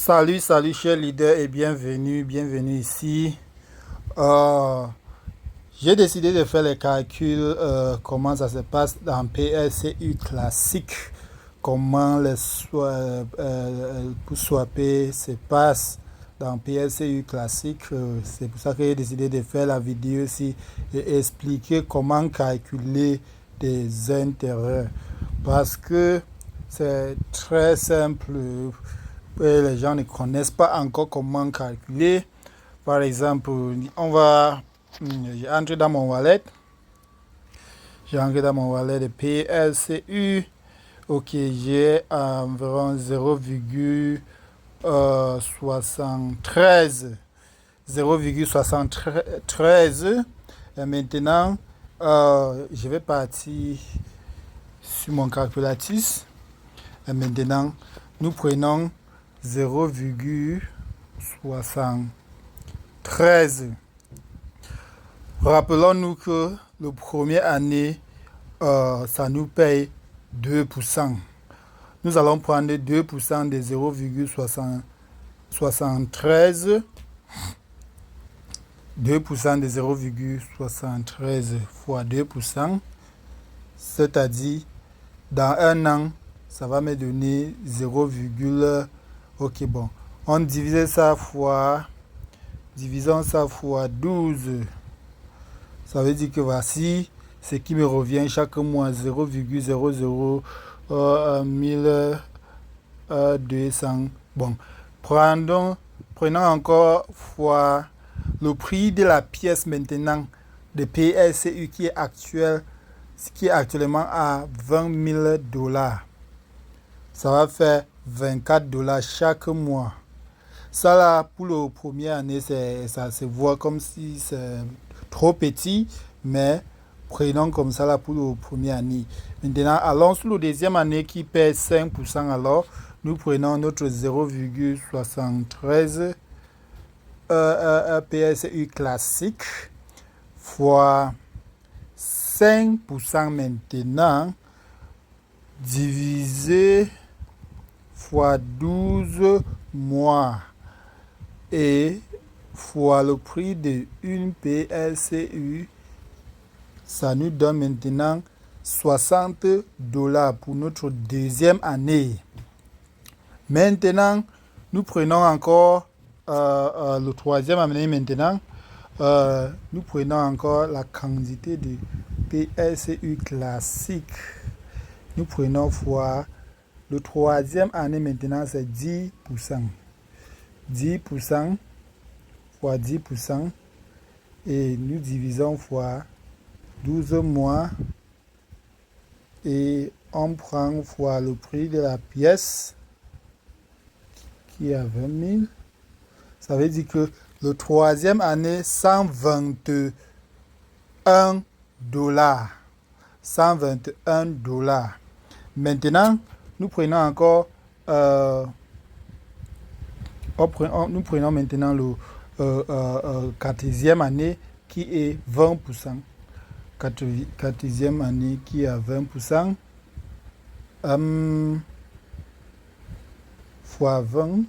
Salut chers leaders et bienvenue ici. J'ai décidé de faire les calculs, comment ça se passe dans PLCU classique, comment les pour swapper se passe dans PLCU classique. C'est pour ça que j'ai décidé de faire la vidéo ici et expliquer comment calculer des intérêts. Parce que c'est très simple. Les gens ne connaissent pas encore comment calculer. Par exemple, j'ai entré dans mon wallet. J'ai entré dans mon wallet de PLCU. Ok, j'ai environ 0,73. 0,73. Et maintenant, je vais partir sur mon calculatrice. Et maintenant, nous prenons 0,73. Rappelons-nous que le premier année, ça nous paye 2%. Nous allons prendre 2% de 0,73. 2% de 0,73 fois 2%, c'est-à-dire dans un an, ça va me donner 0, ok, bon. On divise ça fois, divisons ça fois 12. Ça veut dire que voici ce qui me revient chaque mois, 0,00 1200. Bon, prenons encore fois le prix de la pièce maintenant de PLCU qui est actuellement à $20,000. Ça va faire $24 chaque mois. Ça là, pour la première année, ça se voit comme si c'est trop petit, mais prenons comme ça là pour la première année. Maintenant, allons sur la deuxième année qui paie 5%. Alors, nous prenons notre 0,73 PLCU classique fois 5% maintenant, divisé fois 12 mois et fois le prix de une PLCU, ça nous donne maintenant $60 pour notre deuxième année. Maintenant, nous prenons encore le troisième année maintenant. Nous prenons encore la quantité de PLCU classique. Nous prenons fois le troisième année maintenant, c'est 10%. 10% fois 10%. Et nous divisons fois 12 mois. Et on prend fois le prix de la pièce qui est à 20 000. Ça veut dire que le troisième année, $121. $121. Maintenant, nous prenons encore nous prenons maintenant le quatrième année qui est 20%. Quatrième année qui est à 20%. Fois 20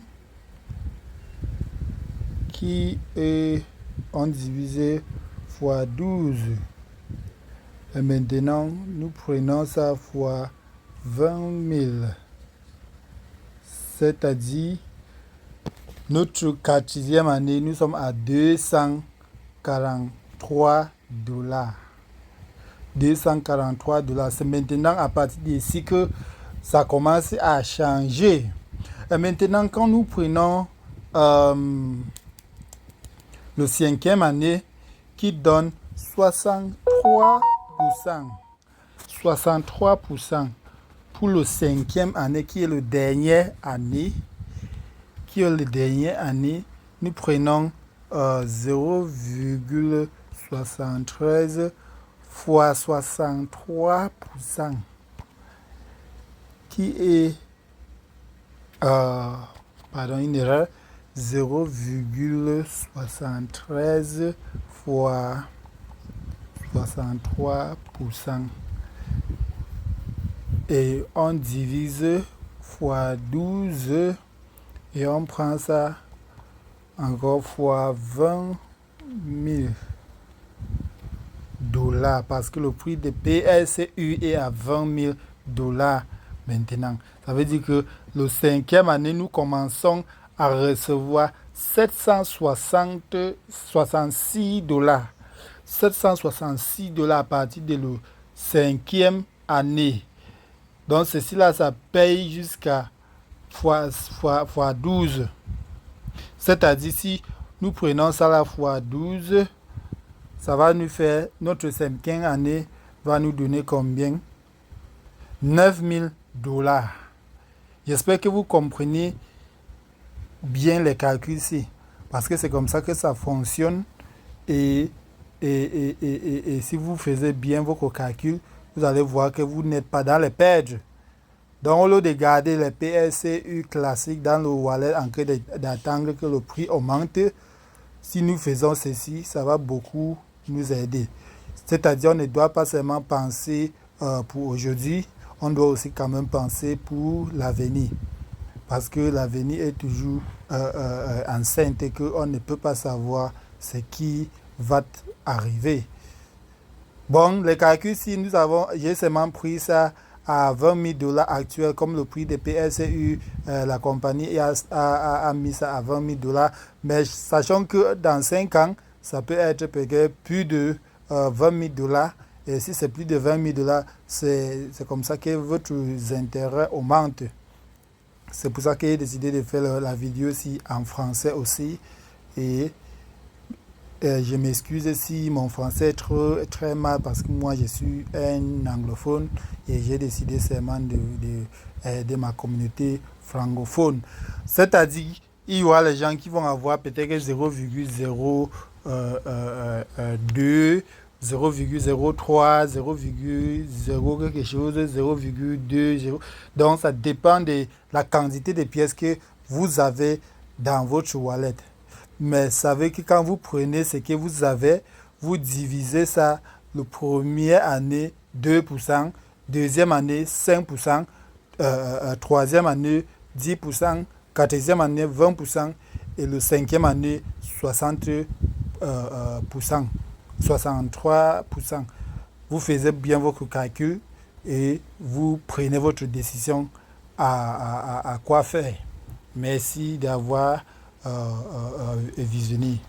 qui est en divisé fois 12. Et maintenant, nous prenons ça fois 20 000. C'est-à-dire, notre quatrième année, nous sommes à $243. $243. C'est maintenant à partir d'ici que ça commence à changer. Et maintenant, quand nous prenons le cinquième année qui donne 63%. 63% pour le cinquième année qui est le dernier année. Nous prenons 0,73 fois 63% qui est une erreur, 0,73 fois 63% et on divise fois 12 Et on prend ça encore fois 20 000 dollars parce que le prix de PSU est à 20 000 dollars maintenant. Ça veut dire que le 5e année, nous commençons à recevoir 766 dollars. 766 dollars à partir de la 5e année. Donc ceci là, ça paye jusqu'à fois 12. C'est-à-dire si nous prenons ça là fois 12, ça va nous faire, notre 5e année va nous donner combien? 9 000 dollars. J'espère que vous comprenez bien les calculs ici. Parce que c'est comme ça que ça fonctionne. Et si vous faites bien vos calculs, vous allez voir que vous n'êtes pas dans les pertes. Donc, au lieu de garder les PSU classiques dans le wallet en train d'attendre que le prix augmente, si nous faisons ceci, ça va beaucoup nous aider. C'est-à-dire, on ne doit pas seulement penser pour aujourd'hui, on doit aussi quand même penser pour l'avenir. Parce que l'avenir est toujours enceinte et qu'on ne peut pas savoir ce qui va arriver. Bon, les calculs, si nous avons, j'ai seulement pris ça à 20 000 dollars actuels, comme le prix de PSU, la compagnie a mis ça à 20 000 dollars. Mais sachant que dans 5 ans, ça peut être peut-être plus de 20 000 dollars. Et si c'est plus de 20 000 dollars, c'est comme ça que votre intérêt augmente. C'est pour ça que j'ai décidé de faire la vidéo aussi en français aussi. Et je m'excuse si mon français est très mal parce que moi je suis un anglophone et j'ai décidé seulement de ma communauté francophone. C'est-à-dire, il y aura les gens qui vont avoir peut-être 0,02, 0,03, 0,0 quelque chose, 0,2. Donc ça dépend de la quantité de pièces que vous avez dans votre wallet. Mais savez que quand vous prenez ce que vous avez, vous divisez ça, le premier année 2%, deuxième année 5%, troisième année 10%, quatrième année 20% et le 5e année 60%, 63%. Vous faites bien votre calcul et vous prenez votre décision à quoi faire. Merci d'avoir visionné.